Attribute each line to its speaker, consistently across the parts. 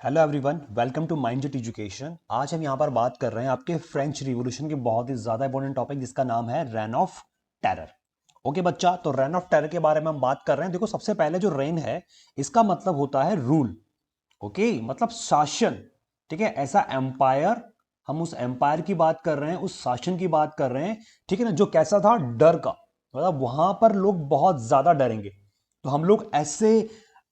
Speaker 1: Hello everyone, welcome to Mindset Education. आज हम यहाँ पर बात कर रहे हैं आपके फ्रेंच रिवॉल्यूशन के बहुत ही ज्यादा इंपॉर्टेंट टॉपिक जिसका नाम है रेन ऑफ टेरर। ओके बच्चा, तो रेन ऑफ टेरर के बारे में हम बात कर रहे हैं। देखो, सबसे पहले जो रेन है इसका मतलब होता है रूल। ओके, मतलब शासन। ठीक है, ऐसा एम्पायर, हम उस एम्पायर की बात कर रहे हैं, उस शासन की बात कर रहे हैं। ठीक है ना, जो कैसा था, डर का। मतलब वहां पर लोग बहुत ज्यादा डरेंगे। तो हम लोग ऐसे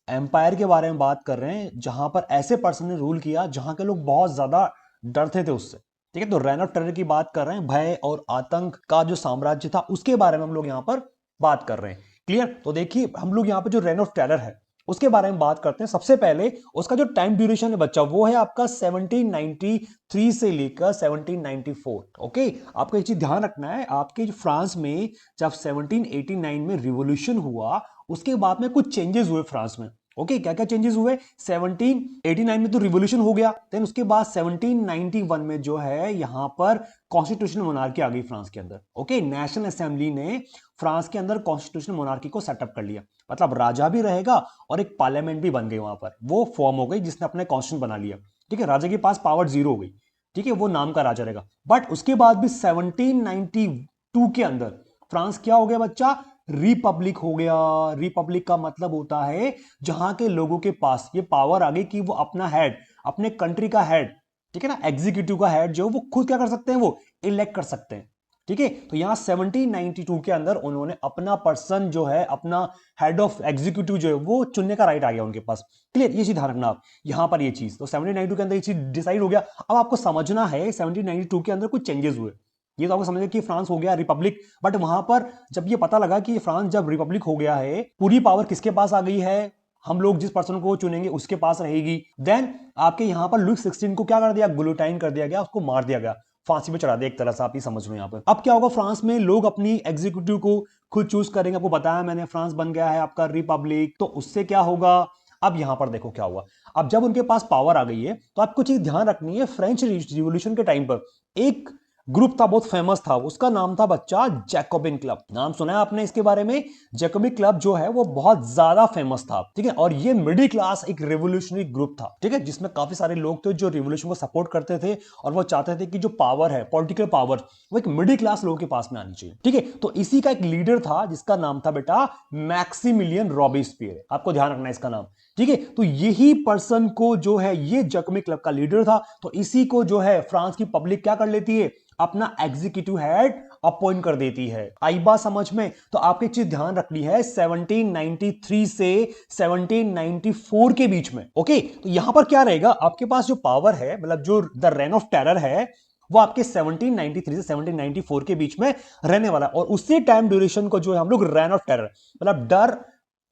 Speaker 1: एम्पायर के बारे में बात कर रहे हैं जहां पर ऐसे पर्सन ने रूल किया जहां के लोग बहुत ज्यादा डरते थे उससे। ठीक है, तो रेन ऑफ टेरर की बात कर रहे हैं, भय और आतंक का जो साम्राज्य था उसके बारे में हम लोग यहां पर बात कर रहे हैं। क्लियर? तो देखिए, हम लोग यहां पर जो रेन ऑफ टेरर है उसके बारे में बात करते हैं। सबसे पहले उसका जो टाइम ड्यूरेशन है बच्चा, वो है आपका 1793 से लेकर 1794। ओके, आपको एक चीज ध्यान रखना है, आपके फ्रांस में जब 1789 में रिवॉल्यूशन हुआ उसके बाद में कुछ चेंजेस हुए फ्रांस में। ओके, क्या क्या चेंजेस हुए? 1789 में तो रिवॉल्यूशन हो गया, देन उसके बाद 1791 में जो है यहां पर कॉन्स्टिट्यूशनल मोनार्की आ गई फ्रांस के अंदर। ओके, नेशनल असेंबली ने फ्रांस के अंदर कॉन्स्टिट्यूशनल मोनार्की को सेटअप कर लिया। मतलब राजा भी रहेगा और एक पार्लियामेंट भी बन गई, वहां पर वो फॉर्म हो गई जिसने अपने कॉन्स्टिट्यूशन बना लिया। ठीक है, राजा के पास पावर जीरो हो गई। ठीक है, वो नाम का राजा रहेगा। बट उसके बाद भी 1792 के अंदर फ्रांस क्या हो गया बच्चा? रिपब्लिक हो गया। रिपब्लिक का मतलब होता है जहां के लोगों के पास ये पावर आ गई कि वो अपना हेड, अपने कंट्री का हेड, ठीक है ना, एग्जीक्यूटिव का हेड जो वो खुद क्या कर सकते हैं, वो इलेक्ट कर सकते हैं। ठीक है, तो यहां 1792 के अंदर उन्होंने अपना पर्सन जो है, अपना हेड ऑफ एग्जीक्यूटिव जो है वो चुनने का राइट आ गया उनके पास। क्लियर? ये चीज ध्यान रखना आप यहां पर, ये चीज तो 1792 के अंदर ये चीज डिसाइड हो गया। अब आपको समझना है 1792 के अंदर कुछ चेंजेस हुए। ये तो आपको समझना कि फ्रांस हो गया रिपब्लिक, बट वहां पर जब ये पता लगा कि फ्रांस जब रिपब्लिक हो गया है, पूरी पावर किसके पास आ गई है? हम लोग जिस पर्सन को चुनेंगे उसके पास रहेगी। देन आपके यहां पर लुई 16 को क्या कर दिया? गुलोटाइन कर दिया गया, उसको मार दिया गया, फांसी पे चढ़ा दिया एक तरह से। आप ही समझ लो यहां पर अब क्या होगा, फ्रांस में लोग अपनी एग्जीक्यूटिव को खुद चूज करेंगे। आपको बताया मैंने, फ्रांस बन गया है आपका रिपब्लिक। तो उससे क्या होगा, अब यहां पर देखो क्या हुआ। अब जब उनके पास पावर आ गई है तो आपको चीज ध्यान रखनी है, फ्रेंच रिवॉल्यूशन के टाइम पर एक ग्रुप था, बहुत फेमस था, उसका नाम था बच्चा जैकोबिन क्लब। नाम सुना है आपने इसके बारे में? जैकोबिन क्लब जो है वो बहुत ज्यादा फेमस था। ठीक है, और ये मिडिल क्लास एक रेवोल्यूशनरी ग्रुप था। ठीक है, जिसमें काफी सारे लोग थे जो रिवोल्यूशन को सपोर्ट करते थे और वो चाहते थे कि जो पावर है, पॉलिटिकल पावर, वो एक मिडिल क्लास लोगों के पास में आनी चाहिए। ठीक है, तो इसी का एक लीडर था जिसका नाम था बेटा मैक्सिमिलियन रॉबेस्पियर। आपको ध्यान रखना है इसका नाम। ठीक है, तो यही पर्सन को जो है, ये जैकोबिन क्लब का लीडर था, तो इसी को जो है फ्रांस की पब्लिक क्या कर लेती है? अपना एग्जीक्यूटिव हेड अपॉइंट कर देती है। आई बात समझ में? तो आपकी चीज ध्यान रखनी है, 1793 से 1794 के बीच में। ओके, तो यहां पर क्या रहेगा, आपके पास जो पावर है, मतलब जो द रेन ऑफ टेरर है, वो आपके 1793 से 1794 के बीच में रहने वाला है। और उसी टाइम ड्यूरेशन को जो है हम लोग रेन ऑफ टेरर, मतलब डर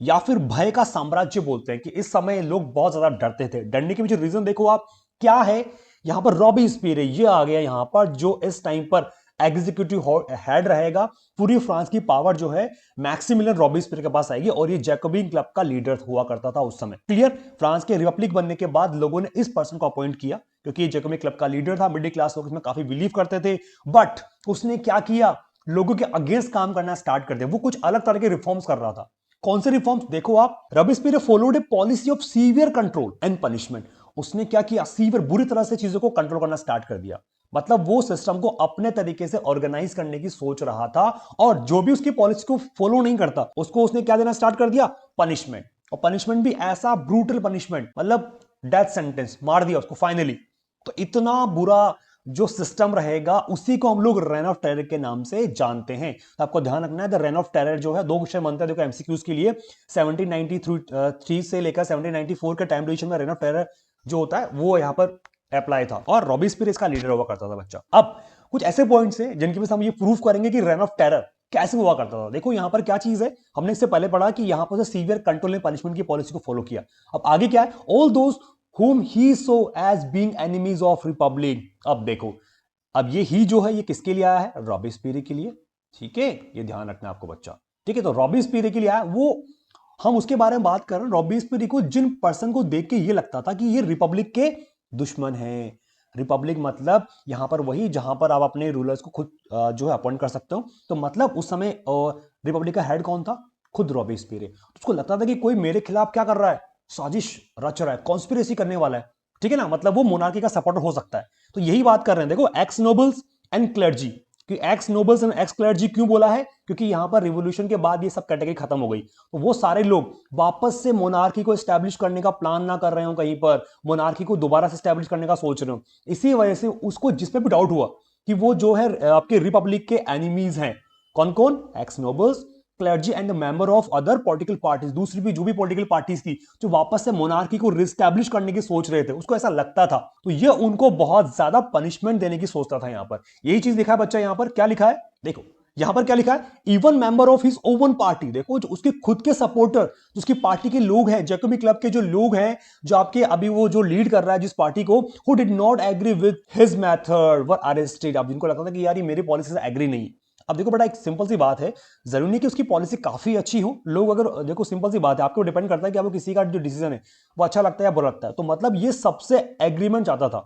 Speaker 1: या फिर भय का साम्राज्य बोलते हैं, कि इस समय लोग बहुत ज्यादा डरते थे। डरने के पीछे रीजन देखो आप क्या है। यहां पर रॉबेस्पियर ये आ गया यहां पर, जो इस टाइम पर एग्जीक्यूटिव हेड रहेगा। पूरी फ्रांस की पावर जो है मैक्सिमिलियन रॉबेस्पियर के पास आएगी, और ये जैकोबिन क्लब का लीडर हुआ करता था उस समय। क्लियर? फ्रांस के रिपब्लिक बनने के बाद लोगों ने इस पर्सन को अपॉइंट किया क्योंकि ये जैकोबिन क्लब का लीडर था, मिडिल क्लास लोग इसमें काफी बिलीव करते थे। बट उसने क्या किया, लोगों के अगेंस्ट काम करना स्टार्ट कर दिया। वो कुछ अलग तरह के रिफॉर्म्स कर रहा था। कौन से रिफॉर्म्स देखो आप, Robespierre followed A policy of severe control and punishment. उसने क्या किया, सीवियर, बुरी तरह से चीजों को कंट्रोल करना स्टार्ट कर दिया। मतलब वो सिस्टम को अपने तरीके से ऑर्गेनाइज करने की सोच रहा था, और जो भी उसकी पॉलिसी को फॉलो नहीं करता उसको उसने क्या देना स्टार्ट कर दिया? पनिशमेंट। और पनिशमेंट भी ऐसा ब्रूटल पनिशमेंट, मतलब डेथ सेंटेंस, मार दिया उसको फाइनली। तो इतना बुरा जो सिस्टम रहेगा उसी को हम लोग रेन ऑफ टेरर के नाम से जानते हैं। तो आपको ध्यान रखना है, द रेन ऑफ टेरर जो है, दो क्वेश्चन बनते हैं देखो एमसीक्यूज के लिए। 1793 से लेकर 1794 के टाइम ड्यूरेशन में रेन ऑफ टेरर जो होता है वो यहां पर अप्लाई था, और रॉबेस्पियर इसका लीडर हुआ करता था बच्चा। अब कुछ ऐसे पॉइंट्स हैं जिनकी वजह से हम ये प्रूफ करेंगे कि रेन ऑफ टेरर कैसे हुआ करता था। देखो यहां पर क्या चीज है, हमने इससे पहले पढ़ा कि यहां पर सीवियर कंट्रोल ने पनिशमेंट की पॉलिसी को फॉलो किया। अब आगे क्या है, all those whom he saw as being enemies of republic। अब देखो, अब ये ही जो है ये किसके लिए आया है? रॉबेस्पियर के लिए। ठीक है, ये ध्यान रखना है आपको बच्चा। ठीक है, तो रॉबेस्पियर के लिए आया वो, हम उसके बारे में बात कर रहे हैं। रॉबेस्पियर को जिन पर्सन को देख के ये लगता था कि ये रिपब्लिक के दुश्मन हैं। रिपब्लिक मतलब यहां पर वही जहां पर आप अपने रूलर्स को खुद जो है अपॉइंट कर सकते हो। तो मतलब उस समय रिपब्लिक का हेड कौन था? खुद रॉबेस्पियर। तो उसको लगता था कि कोई मेरे खिलाफ क्या कर रहा है, साजिश रच रहा है, कॉन्स्पिरेसी करने वाला है। ठीक है ना, मतलब वो मोनार्की का सपोर्टर हो सकता है। तो यही बात कर रहे हैं, देखो एक्स नोबल्स एंड क्लर्जी, कि x nobles and x clergy क्यों बोला है, क्योंकि यहां पर रिवोल्यूशन के बाद ये सब कैटेगरी खत्म हो गई, तो वो सारे लोग वापस से मोनार्की को स्टैब्लिश करने का प्लान ना कर रहे हो, कहीं पर मोनार्की को दोबारा से स्टैब्लिश करने का सोच रहे हो। इसी वजह से उसको जिस पे भी डाउट हुआ कि वो जो है आपके रिपब्लिक के एनिमीज हैं, कौन कौन, x nobles, clergy and member of other political parties, दूसरी भी जो भी पॉलिटिकल पार्टीज थी जो वापस से मोनार्की को रिस्टैब्लिश करने की सोच रहे थे, उसको ऐसा लगता था, तो ये उनको बहुत ज्यादा पनिशमेंट देने की सोचता था। यहां पर यही चीज लिखा है बच्चा, यहां पर क्या लिखा है देखो, यहां पर क्या लिखा है, even member of his oven party, देखो जो उसके खुद के सपोर्टर, उसकी पार्टी के लोग हैं, जैकोबी क्लब के जो लोग हैं, जो आपके अभी वो जो लीड कर रहा है जिस पार्टी को, who did not agree with his method were arrested. अब जिनको लगता था कि यार ये मेरी पॉलिसी से एग्री नहीं। अब देखो बेटा, एक सिंपल सी बात है, जरूरी नहीं कि उसकी पॉलिसी काफी अच्छी हो, लोग अगर देखो सिंपल सी बात है, आपको डिपेंड करता है कि आपको किसी का जो डिसीजन है वो अच्छा लगता है या बुरा लगता है। तो मतलब ये सबसे एग्रीमेंट चाहता था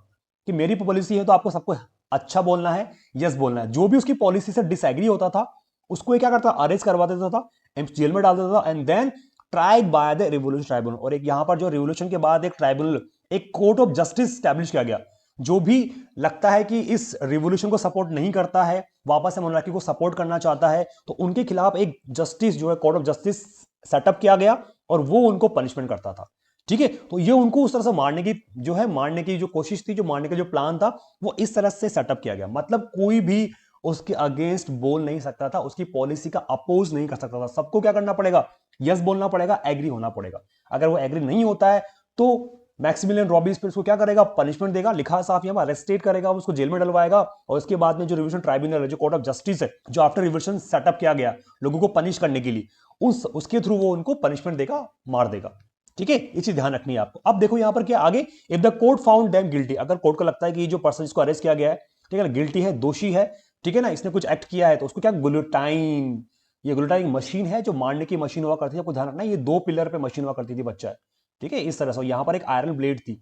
Speaker 1: कि मेरी पॉलिसी है तो आपको सबको अच्छा बोलना है, यस बोलना है। जो भी उसकी पॉलिसी से डिसएग्री होता था उसको क्या करता, अरेस्ट करवा देता था, जेल में डाल देता था, and then tried by the revolution tribunal. और एक यहां पर जो रिवोल्यूशन के बाद एक ट्राइब्यूनल, एक कोर्ट ऑफ जस्टिस स्टैब्लिश किया गया, जो भी लगता है कि इस रिवोल्यूशन को सपोर्ट नहीं करता है, वापस से मोनार्की को सपोर्ट करना चाहता है, तो उनके खिलाफ एक जस्टिस जो है कोर्ट ऑफ जस्टिस सेटअप किया गया और वो उनको पनिशमेंट करता था। ठीक है, तो ये उनको उस तरह से मारने की जो है, मारने की जो कोशिश थी, जो मारने का जो प्लान था, वो इस तरह से सेटअप किया गया। मतलब कोई भी उसके अगेंस्ट बोल नहीं सकता था, उसकी पॉलिसी का अपोज नहीं कर सकता था। सबको क्या करना पड़ेगा, यस बोलना पड़ेगा, एग्री होना पड़ेगा। अगर वो एग्री नहीं होता है तो मैक्सिमिलियन रॉबिस्पियर उसको क्या करेगा, पनिशमेंट देगा, लिखा साफ यहां पर, अरेस्टेट करेगा, उसको जेल में डलवाएगा। और उसके बाद में जो रिवोल्यूशन ट्राइब्यूनल है, जो कोर्ट ऑफ जस्टिस है, जो आफ्टर रिवोल्यूशन सेटअप किया गया लोगों को पनिश करने के लिए, उसके थ्रू वो उनको पनिशमेंट देगा, मार देगा। ठीक है, ये चीज ध्यान रखनी है आपको। अब देखो यहां पर क्या आगे, if the court found them guilty, अगर कोर्ट को लगता है कि ये जो पर्सन जिसको अरेस्ट किया गया है, ठीक है ना, गिल्टी है, दोषी है, ठीक है ना, इसने कुछ एक्ट किया है, तो उसको क्या, गुलोटाइन, ये गुलोटाइन मशीन है जो मारने की मशीन हुआ करती है, आपको ध्यान रखना, ये 2 पिलर पे मशीन हुआ करती थी बच्चा। ठीक है, इस तरह से यहां पर एक आयरन ब्लेड थी,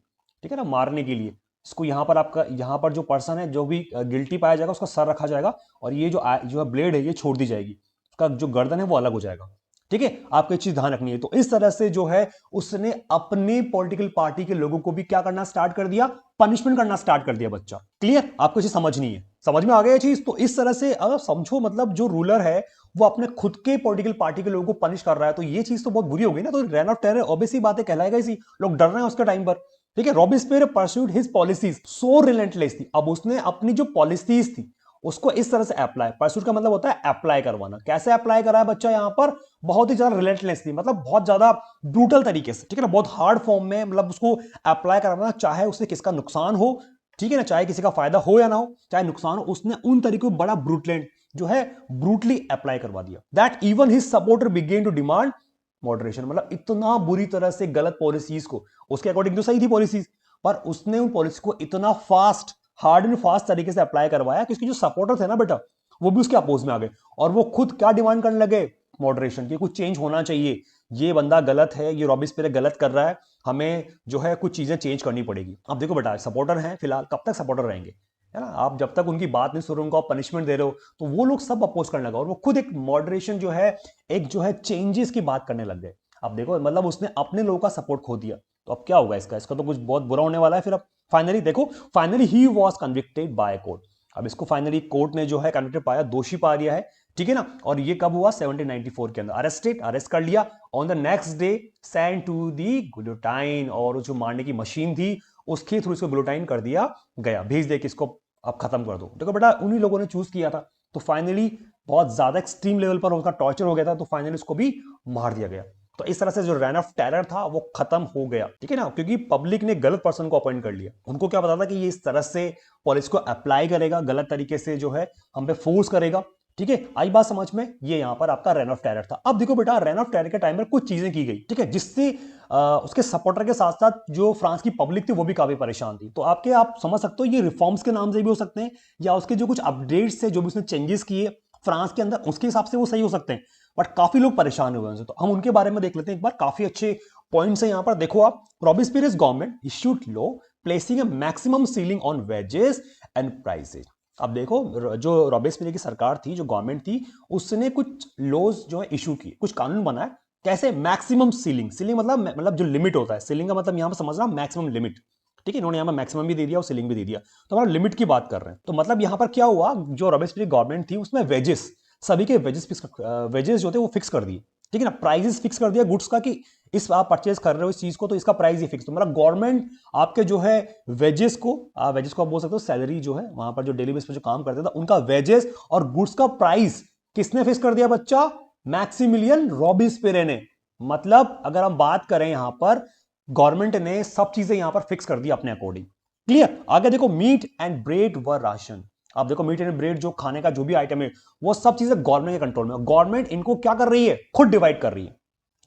Speaker 1: ठीक है ना, मारने के लिए। इसको यहां पर आपका, यहां पर जो पर्सन है जो भी गिल्टी पाया जाएगा उसका सर रखा जाएगा, और ये जो है ब्लेड है ये छोड़ दी जाएगी, उसका जो गर्दन है वो अलग हो जाएगा। ठीक है, आपको एक चीज ध्यान रखनी है। तो इस तरह से जो है उसने अपने पॉलिटिकल पार्टी के लोगों को भी क्या करना स्टार्ट कर दिया, पनिशमेंट करना स्टार्ट कर दिया बच्चा। क्लियर, आपको चीज समझनी है, समझ में आ गया चीज। तो इस तरह से अगर समझो, मतलब जो रूलर है वो अपने खुद के पॉलिटिकल पार्टी के लोगों को पनिश कर रहा है, तो ये चीज तो बहुत बुरी हो गई ना। तो रेन ऑफ टेरर ऑब्वियसली बातें कहलाएगा इसी, लोग डर रहे हैं उसके टाइम पर। ठीक है, रॉबिस्पियर परस्यूड हिज पॉलिसीज सो रिलेंटलेसली, अब उसने अपनी जो पॉलिसीज थी उसको इस तरह से अप्लाई, परस्यूट का मतलब होता है अप्लाई करवाना, कैसे अप्लाई करा है बच्चा यहां पर, बहुत ही ज्यादा रिलेंटलेसली, मतलब बहुत ज्यादा ब्रूटल तरीके से, ठीक है ना, बहुत हार्ड फॉर्म में, मतलब उसको अप्लाई करवाना, चाहे उससे किसका नुकसान हो, ठीक है ना, चाहे किसी का फायदा हो या ना हो, चाहे नुकसान हो, उसने उन तरीकों को बड़ा ब्रूटलेंट जो है ब्रूटली अप्लाई करवा दिया, that even his supporter began to demand moderation. मतलब इतना बुरी तरह से गलत पॉलिसीज को, उसके अकॉर्डिंग तो सही थी पॉलिसीज, पर उसने उन पॉलिसी को इतना फास्ट, हार्ड एंड फास्ट तरीके से अप्लाई करवाया कि उसके जो सपोर्टर थे ना बेटा, वो भी उसके अपोज में आ गए, और वो खुद क्या डिमांड करने लगे, मॉडरेशन की, कुछ चेंज होना चाहिए, ये बंदा गलत है, ये रॉबिस्पियर गलत कर रहा है, हमें जो है कुछ चीजें चेंज करनी पड़ेगी। अब देखो बेटा, सपोर्टर हैं फिलहाल, कब तक सपोर्टर रहेंगे, है ना, आप जब तक उनकी बात नहीं सुन रहे, उनको आप पनिशमेंट दे रहे हो, तो वो लोग सब अपोज करने लगा, और वो खुद एक मॉडरेशन जो है, एक जो है चेंजेस की बात करने लग गए। अब देखो, मतलब उसने अपने लोगों का सपोर्ट खो दिया, तो अब क्या होगा इसका, इसका तो कुछ बहुत बुरा होने वाला है फिर। अब फाइनली देखो, finally he was convicted by court, अब इसको फाइनली कोर्ट ने जो है कन्विक्टेड पाया, दोषी पा दिया है, ठीक है ना। और ये कब हुआ, 1794 के अंदर, अरेस्ट कर लिया, on the next day send to the guillotine, और जो मारने की मशीन थी उसके थ्रू इसको गुलोटाइन कर दिया गया, भेज दे कि इसको अब खत्म कर दो। देखो बेटा, उन्हीं लोगों ने चूज किया था, तो फाइनली बहुत ज्यादा एक्सट्रीम लेवल पर उसका टॉर्चर हो गया था, तो फाइनली उसको भी मार दिया गया। तो इस तरह से जो रेन ऑफ टेरर था वो खत्म हो गया, ठीक है ना, क्योंकि पब्लिक ने गलत पर्सन को अपॉइंट कर लिया। उनको क्या पता था कि ये इस तरह से पॉलिसी को अप्लाई करेगा, गलत तरीके से जो है हम पे फोर्स करेगा। ठीक है, आई बात समझ में, ये यहां पर आपका रेन ऑफ टेरर था। अब देखो बेटा, रेन ऑफ टेरर के टाइम पर कुछ चीजें की गई, ठीक है, जिससे उसके सपोर्टर के साथ साथ जो फ्रांस की पब्लिक थी वो भी काफी परेशान थी। तो आप समझ सकते हो, ये रिफॉर्म्स के नाम से भी हो सकते हैं, या उसके जो कुछ अपडेट्स थे, जो भी उसने चेंजेस किए फ्रांस के अंदर, उसके हिसाब से वो सही हो सकते हैं, बट काफी लोग परेशान हुए उनसे। तो हम उनके बारे में देख लेते हैं एक बार, काफी अच्छे पॉइंट्स है यहां पर। देखो आप, Robespierre's government issued law placing a maximum ceiling on wages and prices. अब देखो, जो रॉबिस्पियर की सरकार थी, जो गवर्नमेंट थी, उसने कुछ लॉज जो है इशू किए, कुछ कानून बनाए, कैसे, मैक्सिमम सीलिंग, सीलिंग मतलब जो लिमिट होता है, सीलिंग का मतलब यहां पर समझना मैक्सिमम लिमिट, ठीक है, इन्होंने यहाँ पर मैक्सिमम भी दे दिया और सीलिंग भी दे दिया। तो हमारा लिमिट की बात कर रहे हैं। तो मतलब यहाँ पर क्या हुआ, जो रॉबेस्पियर गवर्नमेंट थी उसमें वेजेस, सभी के वेजेस जो थे वो फिक्स कर दिए। ठीक है ना, प्राइजेस फिक्स कर दिया गुड्स का कि इस आप परचेज कर रहे हो इस चीज को तो इसका प्राइस ही फिक्स। तो मतलब गवर्नमेंट आपके जो है वेजेस को आप बोल सकते हो सैलरी जो है वहां पर जो डेली बेस पे जो काम करते थे उनका वेजेस और गुड्स का प्राइस किसने फिक्स कर दिया बच्चा? मैक्सिमिलियन रॉबेस्पियर ने। मतलब अगर हम बात करें यहां पर गवर्नमेंट ने सब चीजें यहां पर फिक्स कर दी अपने अकॉर्डिंग। क्लियर? आगे देखो, मीट एंड ब्रेड व राशन। आप देखो मीट एंड ब्रेड जो खाने का जो भी आइटम है वो सब चीजें गवर्नमेंट के कंट्रोल में। गवर्नमेंट इनको क्या कर रही है? खुद डिवाइड कर रही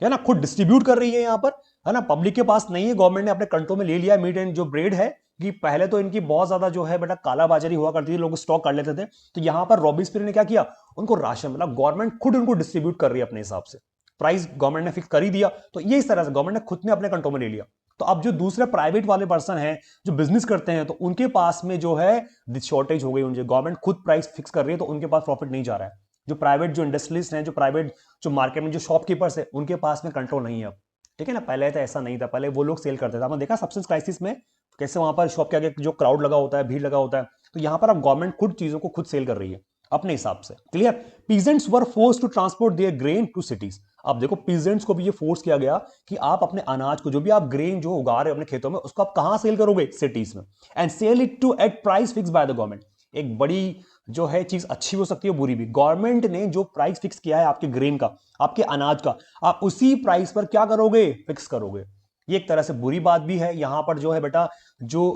Speaker 1: है ना, खुद डिस्ट्रीब्यूट कर रही है यहां पर, है ना, पब्लिक के पास नहीं है। गवर्नमेंट ने अपने कंट्रोल में ले लिया मीट एंड जो ब्रेड है, कि पहले तो इनकी बहुत ज्यादा जो है बेटा कालाबाजारी हुआ करती थी, लोग स्टॉक कर लेते थे। तो यहां पर रॉबेस्पियर ने क्या किया? उनको राशन, मतलब गवर्नमेंट खुद उनको डिस्ट्रीब्यूट कर रही है अपने हिसाब से। प्राइस गवर्नमेंट ने फिक्स कर ही दिया। तो ये इस तरह से गवर्नमेंट ने खुद ने अपने कंट्रोल में ले लिया। तो अब जो दूसरे प्राइवेट वाले पर्सन हैं जो बिजनेस करते हैं, तो उनके पास में जो है शॉर्टेज हो गई, उनके गवर्नमेंट खुद प्राइस फिक्स कर रही है तो उनके पास प्रॉफिट नहीं जा रहा है। जो प्राइवेट जो इंडस्ट्रियलिस्ट हैं, जो प्राइवेट जो मार्केट में जो शॉपकीपर्स है, उनके पास में कंट्रोल नहीं है अब। ठीक है ना, पहले तो ऐसा नहीं था, पहले वो लोग सेल करते थे। आपने देखा सब्सिडेंस क्राइसिस में कैसे वहां पर शॉप के आगे जो क्राउड लगा होता है, भीड़ लगा होता है। तो यहां पर अब गवर्नमेंट खुद चीजों को खुद सेल कर रही है अपने हिसाब से। Clear? Peasants were forced to transport their grain to cities. अब देखो पीजेंट्स को भी ये फोर्स किया गया कि आप अपने अनाज को, जो भी आप ग्रेन जो उगा रहे हो अपने खेतों में, उसको आप कहां सेल करोगे? सिटीज में। And sell it to at price fix by the government. एक बड़ी जो है चीज अच्छी हो सकती है, बुरी भी। गवर्नमेंट ने जो प्राइस फिक्स किया है आपके ग्रेन का, आपके अनाज का, आप उसी प्राइस पर क्या करोगे? फिक्स करोगे। ये एक तरह से बुरी बात भी है। यहां पर जो है बेटा जो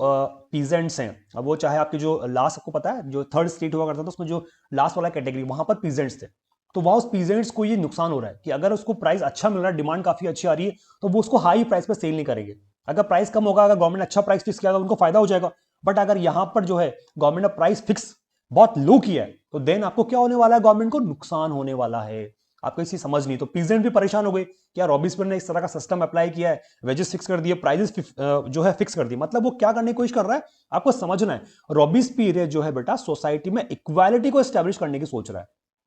Speaker 1: पीजेंट्स हैं, अब वो चाहे आपके जो लास्ट, आपको पता है जो थर्ड स्टेट हुआ करता था उसमें जो लास्ट वाला कैटेगरी, वहां पर पीजेंट्स थे। तो वहां उस पीजेंट्स को ये नुकसान हो रहा है कि अगर उसको प्राइस अच्छा मिल रहा है, डिमांड काफी अच्छी आ रही है, तो वो उसको हाई प्राइस पर सेल नहीं करेंगे। अगर प्राइस कम होगा, अगर गवर्नमेंट अच्छा प्राइस फिक्स किया, उनको फायदा हो जाएगा। बट अगर यहां पर जो है गवर्नमेंट ने प्राइस फिक्स बहुत लो किया है, तो देन आपको क्या होने वाला है? गवर्नमेंट को नुकसान होने वाला है। आपको इसी समझ नहीं। तो पीजेंट भी परेशान हो गए। क्या रॉबेस्पियर ने इस तरह का सिस्टम अप्लाई किया है, वेजेस फिक्स कर दिए, प्राइजेस जो है फिक्स कर दिए। मतलब वो क्या करने की कोशिश कर रहा है, आपको समझना है। रॉबेस्पियर जो है बेटा सोसाइटी में इक्वालिटी को एस्टेब्लिश करने की सोच रहा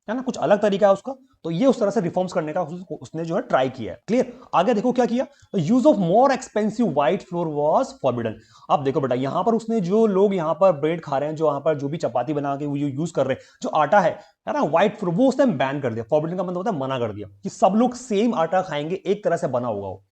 Speaker 1: है ना, कुछ अलग तरीका है उसका। तो ये उस तरह से रिफॉर्म्स करने का उसने जो है ट्राई किया है। क्लियर? आगे देखो क्या किया। Use of more expensive white floor was forbidden. अब देखो बेटा यहां पर उसने, जो लोग यहां पर ब्रेड खा रहे हैं, जो यहां पर जो भी चपाती बना के वो यूज कर रहे हैं, जो आटा है ना व्हाइट फ्लोर, वो उसने बैन कर दिया। फॉरबिडन का मतलब होता है मना कर दिया, कि सब लोग सेम आटा खाएंगे, एक तरह से बना होगा वो।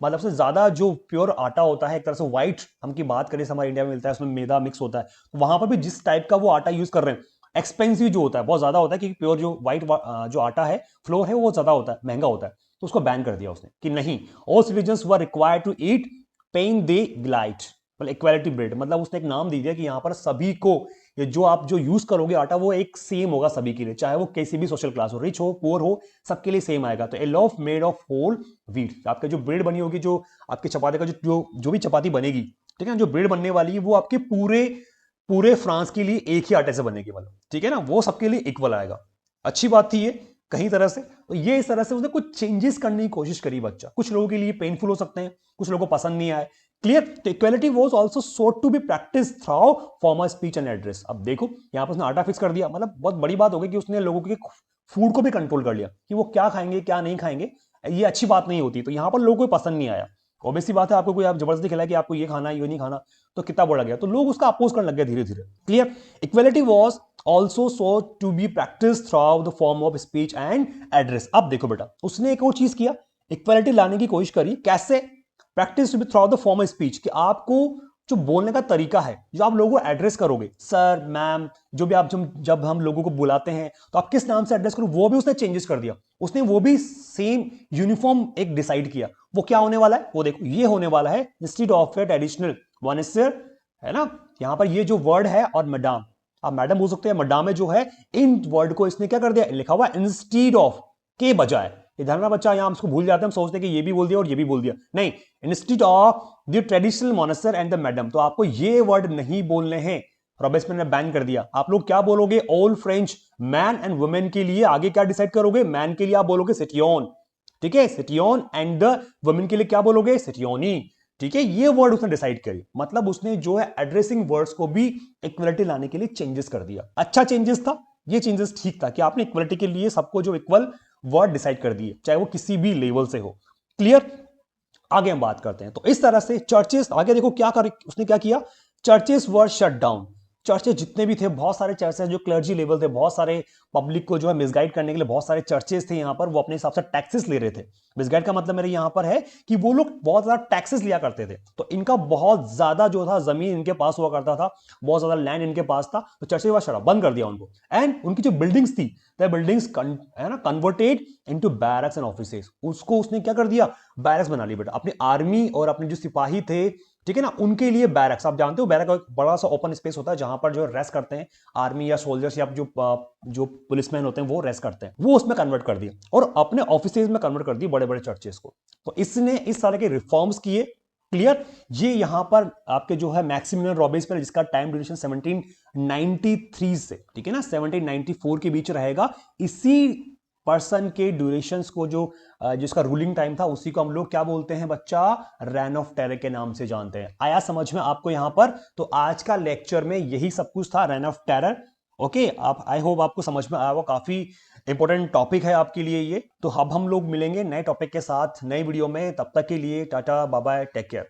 Speaker 1: मतलब से ज्यादा जो प्योर आटा होता है, एक तरह से व्हाइट हम की बात करें, हमारे इंडिया में मिलता है, उसमें मैदा मिक्स होता है। तो वहां पर भी जिस टाइप का वो आटा यूज कर रहे हैं, एक्सपेंसिव जो होता है, बहुत ज्यादा होता है, क्योंकि प्योर जो व्हाइट जो आटा है, फ्लोर है, वो ज्यादा होता है, महंगा होता है। तो उसको बैन कर दिया उसने कि नहीं, all citizens were required to eat पेन दे ग्लाइट, मतलब इक्वालिटी ब्रेड। मतलब उसने एक नाम दे दिया कि यहां पर सभी को, ये जो आप जो यूज करोगे आटा, वो एक सेम होगा सभी के लिए, चाहे वो किसी भी सोशल क्लास हो, रिच हो पुअर हो, सबके लिए सेम आएगा। तो a loaf made of whole wheat, आपके जो ब्रेड बनी होगी, जो आपके चपाती का जो भी चपाती बनेगी, ठीक है ना, जो ब्रेड बनने वाली है, वो आपके पूरे पूरे फ्रांस के लिए एक ही आटे से बनेगी, मतलब ठीक है ना, वो सबके लिए इक्वल आएगा। अच्छी बात थी ये कहीं तरह से। तो ये इस तरह से उसने कुछ चेंजेस करने की कोशिश करी बच्चा। कुछ लोगों के लिए पेनफुल हो सकते हैं, कुछ लोगों को पसंद नहीं आए। क्लियर? तो equality was also sought to be practice through formal speech and address. अब देखो यहां पर उसने आटा फिक्स कर दिया, मतलब बहुत बड़ी बात हो गई कि उसने लोगों के फूड को भी कंट्रोल कर लिया कि वो क्या खाएंगे क्या नहीं खाएंगे। ये अच्छी बात नहीं होती। तो यहां पर लोगों को पसंद नहीं आया। ऑब्वियसली बात है, आपको कोई आप जबरदस्ती खिलाए कि आपको ये खाना ये नहीं खाना, तो कितना बढ़ गया, तो लोग उसका अपोज करने लग गए धीरे धीरे। Clear? Equality was also sought to be practice through the form of speech and address. अब देखो बेटा उसने एक और चीज किया, इक्वालिटी लाने की कोशिश करी। कैसे? Practice to be through the form of speech, कि आपको जो बोलने का तरीका है, जो आप लोगों को एड्रेस करोगे, सर मैम, जो भी आप जब हम लोगों को बुलाते हैं तो आप किस नाम से एड्रेस करो, वो भी उसने चेंजेस कर दिया। उसने वो भी सेम यूनिफॉर्म एक डिसाइड किया। वो क्या होने वाला है, वो देखो ये होने वाला है, instead of A traditional one is, है ना, यहां पर ये जो वर्ड है और मैडम, आप मैडम बोल सकते हैं, मैडम में जो है, इन वर्ड को इसने क्या कर दिया, लिखा हुआ इंस्टीड ऑफ के बजाय। इधर ना बच्चा, यहां हम उसको भूल जाते हैं, हम सोचते हैं कि ये भी बोल दिया और ये भी बोल दिया, नहीं, instead of the traditional monsieur and the madam, तो आपको ये वर्ड नहीं बोलने हैं। रॉबेस्पियर ने बैन कर दिया। आप लोग क्या बोलोगे, all French man and women के लिए आगे क्या डिसाइड करोगे, मैन के लिए आप बोलोगे सिटियोन, ठीक है, सिटियोन, एंड द वुमेन के लिए क्या बोलोगे, सिटियोनी, ठीक है। ये वर्ड उसने डिसाइड करी। मतलब उसने जो है एड्रेसिंग वर्ड्स को भी इक्वलिटी लाने के लिए चेंजेस कर दिया। अच्छा चेंजेस था ये, चेंजेस ठीक था कि आपने इक्वलिटी के लिए सबको जो इक्वल वर्ड डिसाइड कर दिए, चाहे वो किसी भी लेवल से हो। क्लियर? आगे हम बात करते हैं। तो इस तरह से चर्चेस, आगे देखो उसने क्या किया, चर्चेस वर शट डाउन। चर्चेस जितने भी थे, बहुत सारे चर्चेस जो क्लर्जी लेवल थे, बहुत सारे पब्लिक को जो है मिसगाइड करने के लिए बहुत सारे चर्चेस थे यहां पर, वो अपने हिसाब से टैक्सेस ले रहे थे। मिसगाइड का मतलब मेरे यहां पर है कि वो लोग बहुत ज्यादा टैक्सेस लिया करते थे, तो इनका बहुत ज्यादा जो था जमीन इनके पास हुआ करता था, बहुत ज्यादा लैंड इनके पास था, तो चर्चेस का शराब बंद कर दिया उनको। एंड उनकी जो बिल्डिंग्स थी, द बिल्डिंग्स है ना converted into barracks and offices, उसको उसने क्या कर दिया, बैरक्स बना ली बेटा। अपनी आर्मी और अपने जो सिपाही थे, ठीक है ना, उनके लिए बैरक्स, आप जानते हो बैरक एक बड़ा सा ओपन स्पेस होता है जहां पर जो रेस्ट करते हैं आर्मी या सोल्जर्स या जो पुलिसमैन होते हैं वो रेस्ट करते हैं, वो उसमें कन्वर्ट कर दिया और अपने ऑफिसेज में कन्वर्ट कर दिए बड़े बड़े चर्चेस को। तो इसने इस तरह के रिफॉर्म्स किए। क्लियर। ये यहां पर आपके जो है मैक्सिमिलियन रॉबिन्सपियर, जिसका टाइम ड्यूरेशन 1793 से, ठीक है ना, 1794 के बीच रहेगा। इसी पर्सन के ड्यूरेशंस को जो जिसका रूलिंग टाइम था, उसी को हम लोग क्या बोलते हैं बच्चा, रेन ऑफ टेरर के नाम से जानते हैं। आया समझ में आपको यहां पर? तो आज का लेक्चर में यही सब कुछ था, रेन ऑफ टेरर। ओके, आप आई होप आपको समझ में आया वो, काफी इंपॉर्टेंट टॉपिक है आपके लिए ये। तो अब हम लोग मिलेंगे नए टॉपिक के साथ नई वीडियो में, तब तक के लिए tata bye bye, take care.